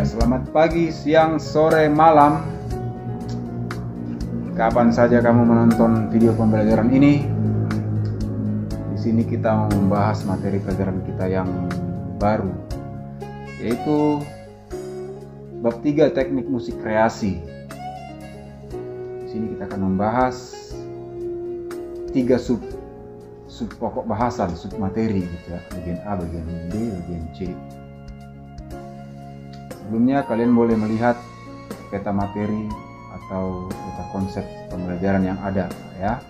Selamat pagi, siang, sore, malam. Kapan saja kamu menonton video pembelajaran ini. Di sini kita mau membahas materi pelajaran kita yang baru, yaitu bab 3 teknik musik kreasi. Di sini kita akan membahas 3 sub pokok bahasan, sub materi gitu ya. Bagian A, bagian B, bagian C. Sebelumnya kalian boleh melihat peta materi atau peta konsep pembelajaran yang ada ya.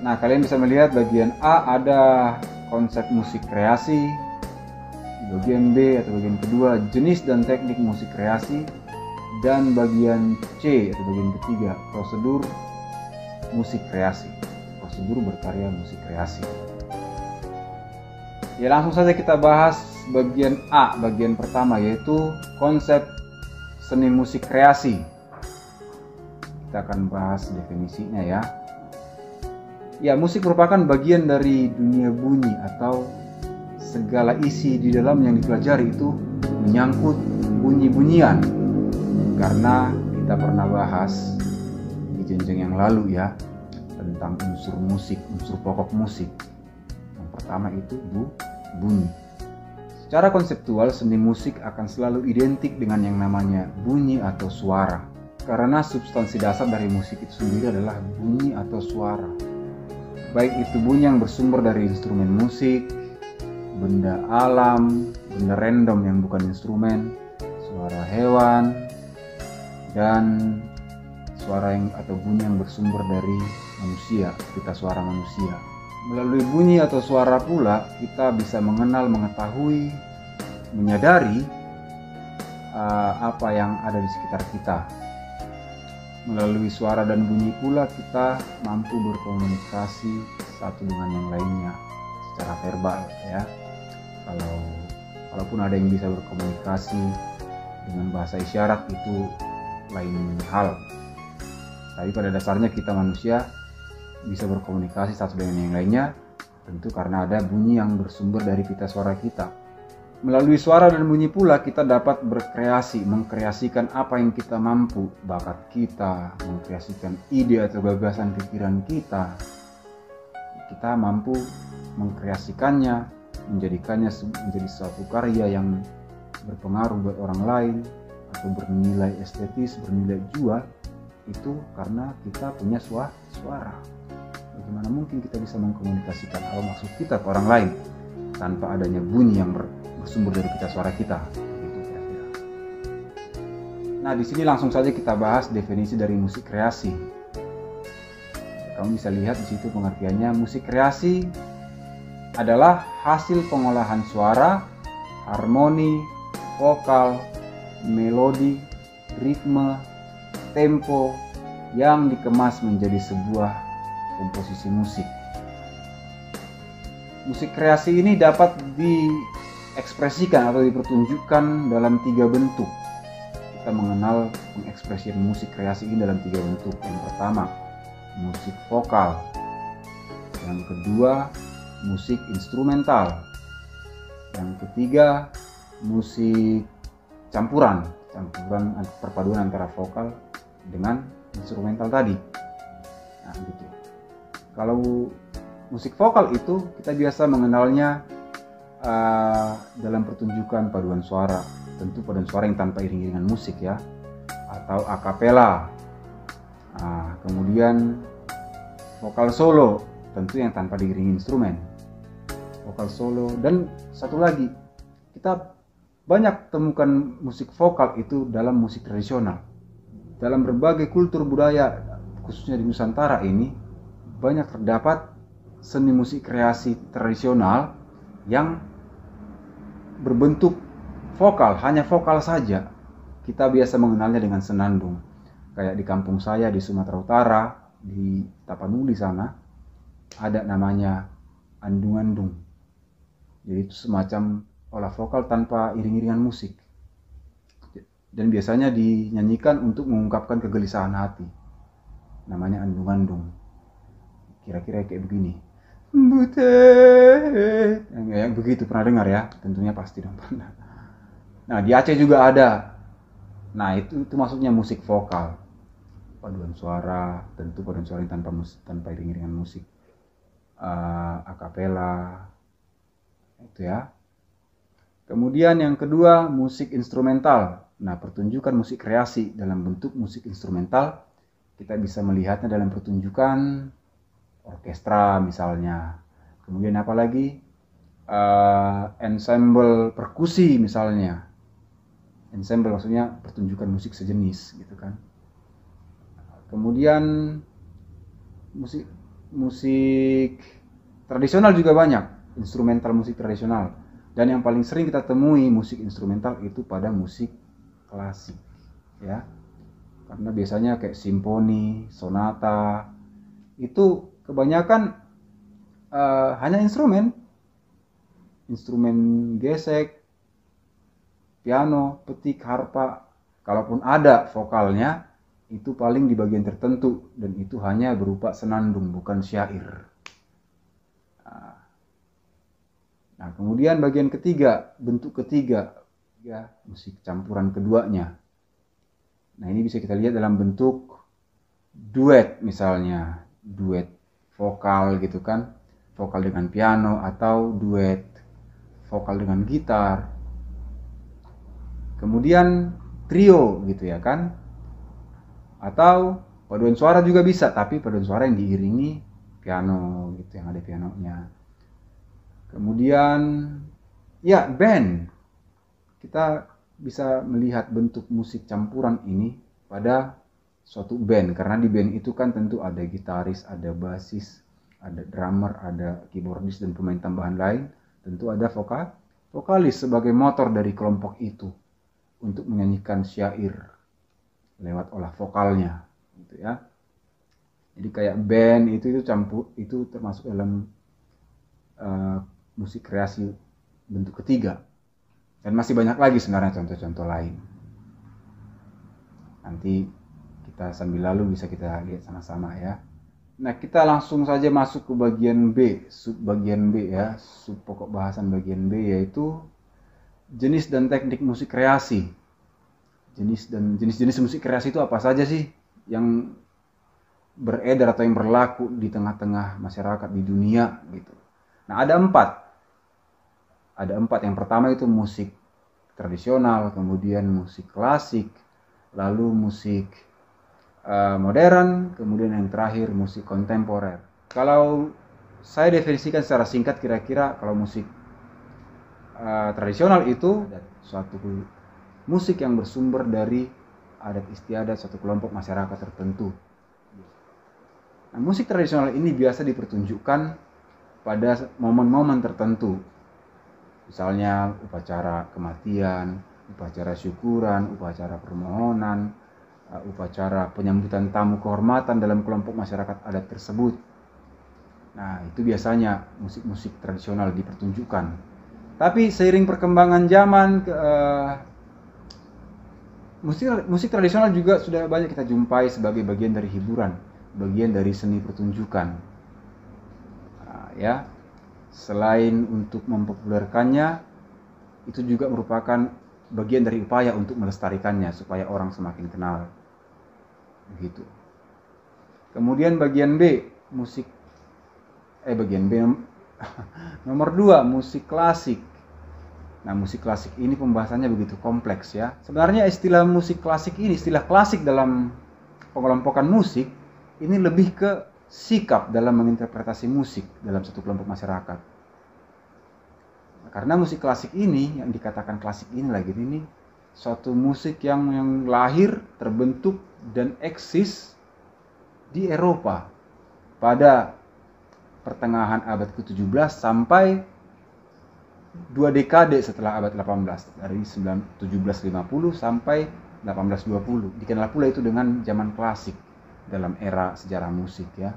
Nah, kalian bisa melihat bagian A ada konsep musik kreasi, bagian B atau bagian kedua jenis dan teknik musik kreasi, dan bagian C atau bagian ketiga prosedur musik kreasi, prosedur berkarya musik kreasi. Ya, langsung saja kita bahas bagian A, bagian pertama, yaitu konsep seni musik kreasi. Kita akan bahas definisinya ya. Ya, musik merupakan bagian dari dunia bunyi atau segala isi di dalam yang dipelajari itu menyangkut bunyi-bunyian. Karena kita pernah bahas di jenjang yang lalu ya tentang unsur musik, unsur pokok musik. Yang pertama itu bunyi. Secara konseptual, seni musik akan selalu identik dengan yang namanya bunyi atau suara. Karena substansi dasar dari musik itu sendiri adalah bunyi atau suara. Baik itu bunyi yang bersumber dari instrumen musik, benda alam, benda random yang bukan instrumen, suara hewan, dan suara atau bunyi yang bersumber dari manusia, pita suara manusia. Melalui bunyi atau suara pula kita bisa mengenal, mengetahui, menyadari apa yang ada di sekitar kita. Melalui suara dan bunyi pula kita mampu berkomunikasi satu dengan yang lainnya secara verbal ya. Kalaupun ada yang bisa berkomunikasi dengan bahasa isyarat itu lain hal. Tapi pada dasarnya kita manusia bisa berkomunikasi satu dengan yang lainnya, tentu karena ada bunyi yang bersumber dari pita suara kita. Melalui suara dan bunyi pula kita dapat berkreasi, mengkreasikan apa yang kita mampu, bakat kita, mengkreasikan ide atau gagasan pikiran kita. Kita mampu mengkreasikannya, menjadikannya menjadi suatu karya yang berpengaruh buat orang lain atau bernilai estetis, bernilai jual, itu karena kita punya suara. Bagaimana mungkin kita bisa mengkomunikasikan apa maksud kita ke orang lain tanpa adanya bunyi yang bersumber dari pita suara kita? Gitu kira-kira. Nah, di sini langsung saja kita bahas definisi dari musik kreasi. Kamu bisa lihat di situ pengertiannya. Musik kreasi adalah hasil pengolahan suara, harmoni, vokal, melodi, ritme, tempo yang dikemas menjadi sebuah komposisi musik. Musik kreasi ini dapat diekspresikan atau dipertunjukkan dalam 3 bentuk. Kita mengenal pengekspresian musik kreasi ini dalam 3 bentuk. Yang pertama, musik vokal. Yang kedua, musik instrumental. Yang ketiga, musik campuran perpaduan antara vokal dengan instrumental tadi. Nah, gitu. Kalau musik vokal itu kita biasa mengenalnya dalam pertunjukan paduan suara, tentu paduan suara yang tanpa iring-iringan musik ya, atau akapela. Nah, kemudian vokal solo, tentu yang tanpa diiringi instrumen. Vokal solo, dan satu lagi, kita banyak temukan musik vokal itu dalam musik tradisional. Dalam berbagai kultur budaya, khususnya di Nusantara ini, banyak terdapat seni musik kreasi tradisional yang berbentuk vokal, hanya vokal saja. Kita biasa mengenalnya dengan senandung. Kayak di kampung saya di Sumatera Utara, di Tapanuli sana, ada namanya andung-andung. Jadi itu semacam olah vokal tanpa iring-iringan musik. Dan biasanya dinyanyikan untuk mengungkapkan kegelisahan hati. Namanya andung-andung. Kira-kira kayak begini. Butet. Yang begitu pernah dengar ya? Tentunya pasti dong pernah. Nah, di Aceh juga ada. Nah, itu maksudnya musik vokal. Paduan suara, tentu paduan suara tanpa iring-iringan musik. Akapela. Itu ya. Kemudian yang kedua, musik instrumental. Nah, pertunjukan musik kreasi dalam bentuk musik instrumental, kita bisa melihatnya dalam pertunjukan orkestra misalnya. Kemudian apa lagi? Ensemble perkusi misalnya. Ensemble maksudnya pertunjukan musik sejenis gitu kan. Kemudian musik tradisional juga banyak, instrumental musik tradisional. Dan yang paling sering kita temui musik instrumental itu pada musik klasik, ya. Karena biasanya kayak simfoni, sonata, itu kebanyakan hanya instrumen gesek, piano, petik, harpa. Kalaupun ada vokalnya, itu paling di bagian tertentu, dan itu hanya berupa senandung, bukan syair. Nah, kemudian bagian ketiga, bentuk ketiga, ya, musik campuran keduanya. Nah, ini bisa kita lihat dalam bentuk duet misalnya, duet vokal gitu kan, vokal dengan piano atau duet vokal dengan gitar. Kemudian trio gitu ya kan, atau paduan suara juga bisa, tapi paduan suara yang diiringi piano gitu, yang ada pianonya. Kemudian ya band, kita bisa melihat bentuk musik campuran ini pada suatu band, karena di band itu kan tentu ada gitaris, ada basis, ada drummer, ada keyboardis dan pemain tambahan lain. Tentu ada vokalis sebagai motor dari kelompok itu untuk menyanyikan syair lewat olah vokalnya gitu ya. Jadi kayak band itu termasuk dalam musik kreasi bentuk ketiga. Dan masih banyak lagi sebenarnya contoh-contoh lain. Nanti kita sambil lalu bisa kita lihat sama-sama ya. Nah, kita langsung saja masuk ke bagian B, subbagian B ya, sub pokok bahasan bagian B, yaitu jenis dan teknik musik kreasi. Jenis-jenis musik kreasi itu apa saja sih yang beredar atau yang berlaku di tengah-tengah masyarakat di dunia gitu. Nah, ada empat. Yang pertama itu musik tradisional, kemudian musik klasik, lalu musik modern, kemudian yang terakhir musik kontemporer. Kalau saya definisikan secara singkat, kira-kira kalau musik tradisional itu suatu musik yang bersumber dari adat istiadat suatu kelompok masyarakat tertentu. Nah, musik tradisional ini biasa dipertunjukkan pada momen-momen tertentu. Misalnya upacara kematian, upacara syukuran, upacara permohonan, upacara penyambutan tamu kehormatan dalam kelompok masyarakat adat tersebut. Nah, itu biasanya musik-musik tradisional dipertunjukkan. Tapi seiring perkembangan zaman, musik tradisional juga sudah banyak kita jumpai sebagai bagian dari hiburan, bagian dari seni pertunjukan. Nah, ya. Selain untuk mempopulerkannya, itu juga merupakan bagian dari upaya untuk melestarikannya supaya orang semakin kenal. Begitu. Kemudian bagian B, nomor 2, musik klasik. Nah, musik klasik ini pembahasannya begitu kompleks ya. Sebenarnya istilah musik klasik ini, istilah klasik dalam pengelompokan musik, ini lebih ke sikap dalam menginterpretasi musik dalam satu kelompok masyarakat. Karena musik klasik ini, yang dikatakan klasik ini lagi ini suatu musik yang lahir, terbentuk dan eksis di Eropa pada pertengahan abad ke-17 sampai 2 dekade setelah abad 18, dari 1750 sampai 1820. Dikenal pula itu dengan zaman klasik dalam era sejarah musik ya.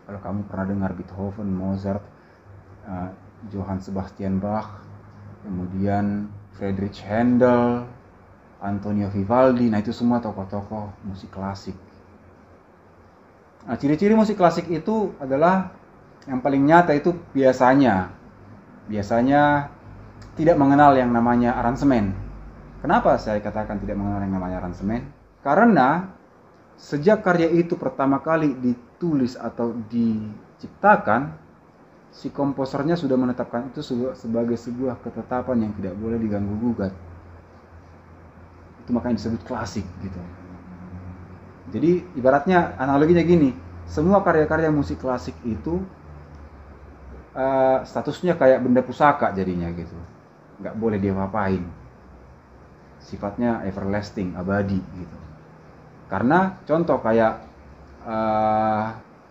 Kalau kamu pernah dengar Beethoven, Mozart, Johann Sebastian Bach, kemudian Friedrich Handel, Antonio Vivaldi, nah itu semua tokoh-tokoh musik klasik. Nah, ciri-ciri musik klasik itu adalah yang paling nyata itu biasanya tidak mengenal yang namanya aransemen. Kenapa saya katakan tidak mengenal yang namanya aransemen? Karena sejak karya itu pertama kali ditulis atau diciptakan, si komposernya sudah menetapkan itu sebagai sebuah ketetapan yang tidak boleh diganggu gugat. Itu makanya disebut klasik gitu. Jadi ibaratnya analoginya gini, semua karya-karya musik klasik itu statusnya kayak benda pusaka jadinya gitu, nggak boleh diapa-apain, sifatnya everlasting, abadi gitu. Karena contoh kayak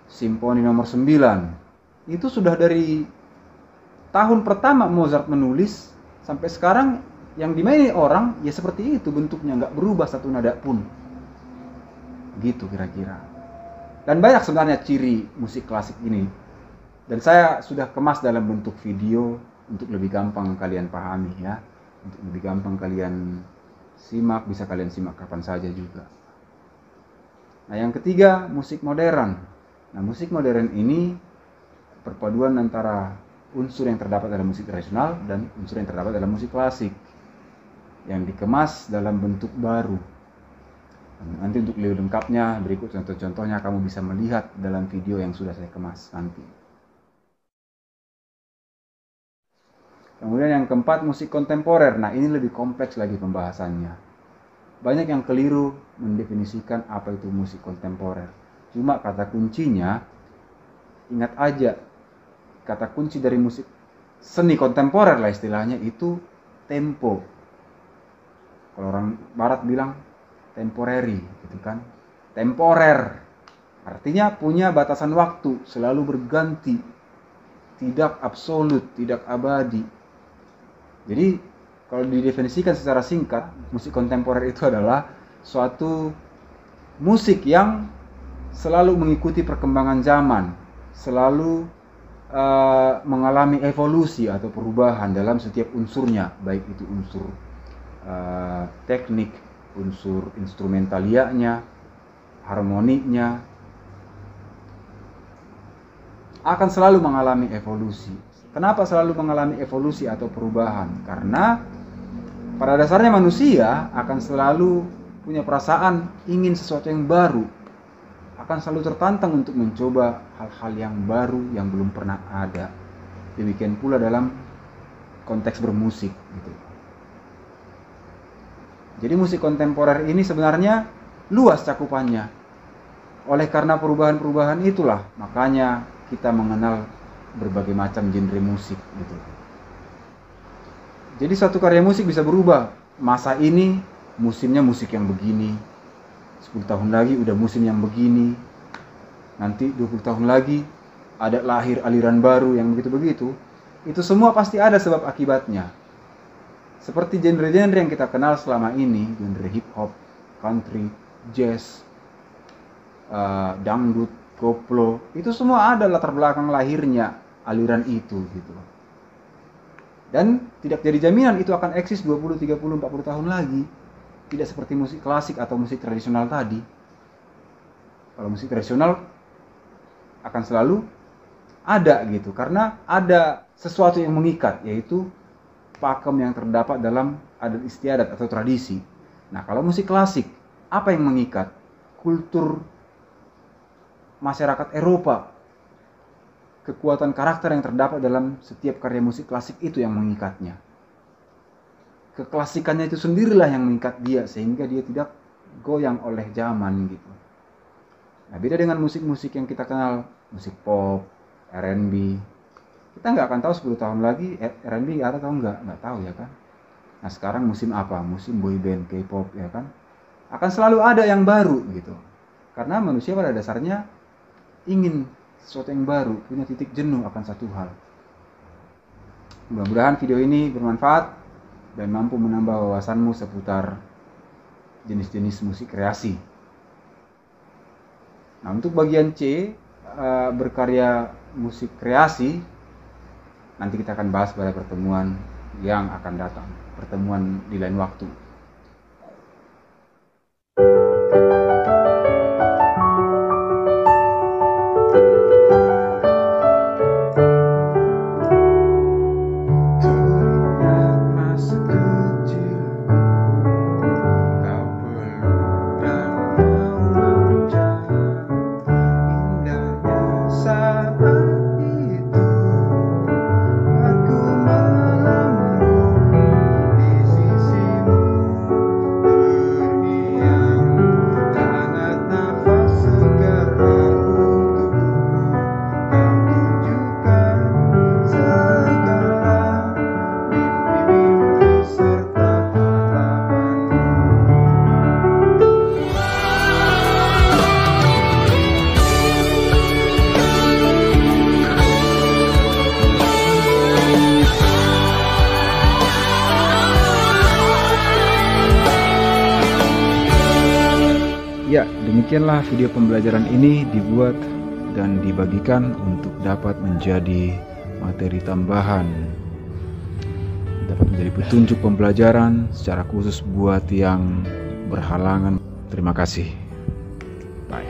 Simfoni nomor 9 itu sudah dari tahun pertama Mozart menulis sampai sekarang yang dimainin orang ya seperti itu bentuknya, nggak berubah satu nada pun gitu kira-kira. Dan banyak sebenarnya ciri musik klasik ini, dan saya sudah kemas dalam bentuk video untuk lebih gampang kalian pahami ya, untuk lebih gampang kalian simak, bisa kalian simak kapan saja juga. Nah yang ketiga, musik modern. Nah musik modern ini perpaduan antara unsur yang terdapat dalam musik tradisional dan unsur yang terdapat dalam musik klasik yang dikemas dalam bentuk baru. Nanti untuk lebih lengkapnya, berikut contoh-contohnya kamu bisa melihat dalam video yang sudah saya kemas nanti. Kemudian yang keempat, musik kontemporer. Nah ini lebih kompleks lagi pembahasannya. Banyak yang keliru mendefinisikan apa itu musik kontemporer. Cuma kata kuncinya, ingat aja, kata kunci dari musik seni kontemporer lah istilahnya itu tempo. Kalau orang barat bilang temporary gitu kan. Temporer artinya punya batasan waktu, selalu berganti, tidak absolut, tidak abadi. Jadi kalau didefinisikan secara singkat, musik kontemporer itu adalah suatu musik yang selalu mengikuti perkembangan zaman, selalu mengalami evolusi atau perubahan dalam setiap unsurnya, baik itu unsur teknik, unsur instrumentalianya, harmoninya, akan selalu mengalami evolusi. Kenapa selalu mengalami evolusi atau perubahan? Karena pada dasarnya manusia akan selalu punya perasaan ingin sesuatu yang baru, akan selalu tertantang untuk mencoba hal-hal yang baru yang belum pernah ada. Demikian pula dalam konteks bermusik gitu. Jadi musik kontemporer ini sebenarnya luas cakupannya. Oleh karena perubahan-perubahan itulah, makanya kita mengenal berbagai macam genre musik gitu. Jadi satu karya musik bisa berubah. Masa ini musimnya musik yang begini, 10 tahun lagi udah musim yang begini, nanti 20 tahun lagi ada lahir aliran baru yang begitu-begitu. Itu semua pasti ada sebab akibatnya. Seperti genre-genre yang kita kenal selama ini, genre hip hop, country, jazz, dangdut, koplo, itu semua ada latar belakang lahirnya aliran itu gitu. Dan tidak jadi jaminan itu akan eksis 20, 30, 40 tahun lagi. Tidak seperti musik klasik atau musik tradisional tadi. Kalau musik tradisional akan selalu ada gitu, karena ada sesuatu yang mengikat, yaitu pakem yang terdapat dalam adat istiadat atau tradisi. Nah, kalau musik klasik, apa yang mengikat? Kultur masyarakat Eropa. Kekuatan karakter yang terdapat dalam setiap karya musik klasik itu yang mengikatnya. Keklasikannya itu sendirilah yang mengikat dia, sehingga dia tidak goyang oleh zaman gitu. Nah, beda dengan musik-musik yang kita kenal, musik pop, R&B. Kita nggak akan tahu 10 tahun lagi R&B ada atau nggak tahu ya kan. Nah sekarang musim apa? Musim boyband, K-pop ya kan. Akan selalu ada yang baru gitu. Karena manusia pada dasarnya ingin sesuatu yang baru, punya titik jenuh akan satu hal. Mudah-mudahan video ini bermanfaat dan mampu menambah wawasanmu seputar jenis-jenis musik kreasi. Nah untuk bagian C, berkarya musik kreasi, nanti kita akan bahas pada pertemuan yang akan datang, pertemuan di lain waktu. Demikianlah video pembelajaran ini dibuat dan dibagikan untuk dapat menjadi materi tambahan, dapat menjadi petunjuk pembelajaran secara khusus buat yang berhalangan. Terima kasih. Bye.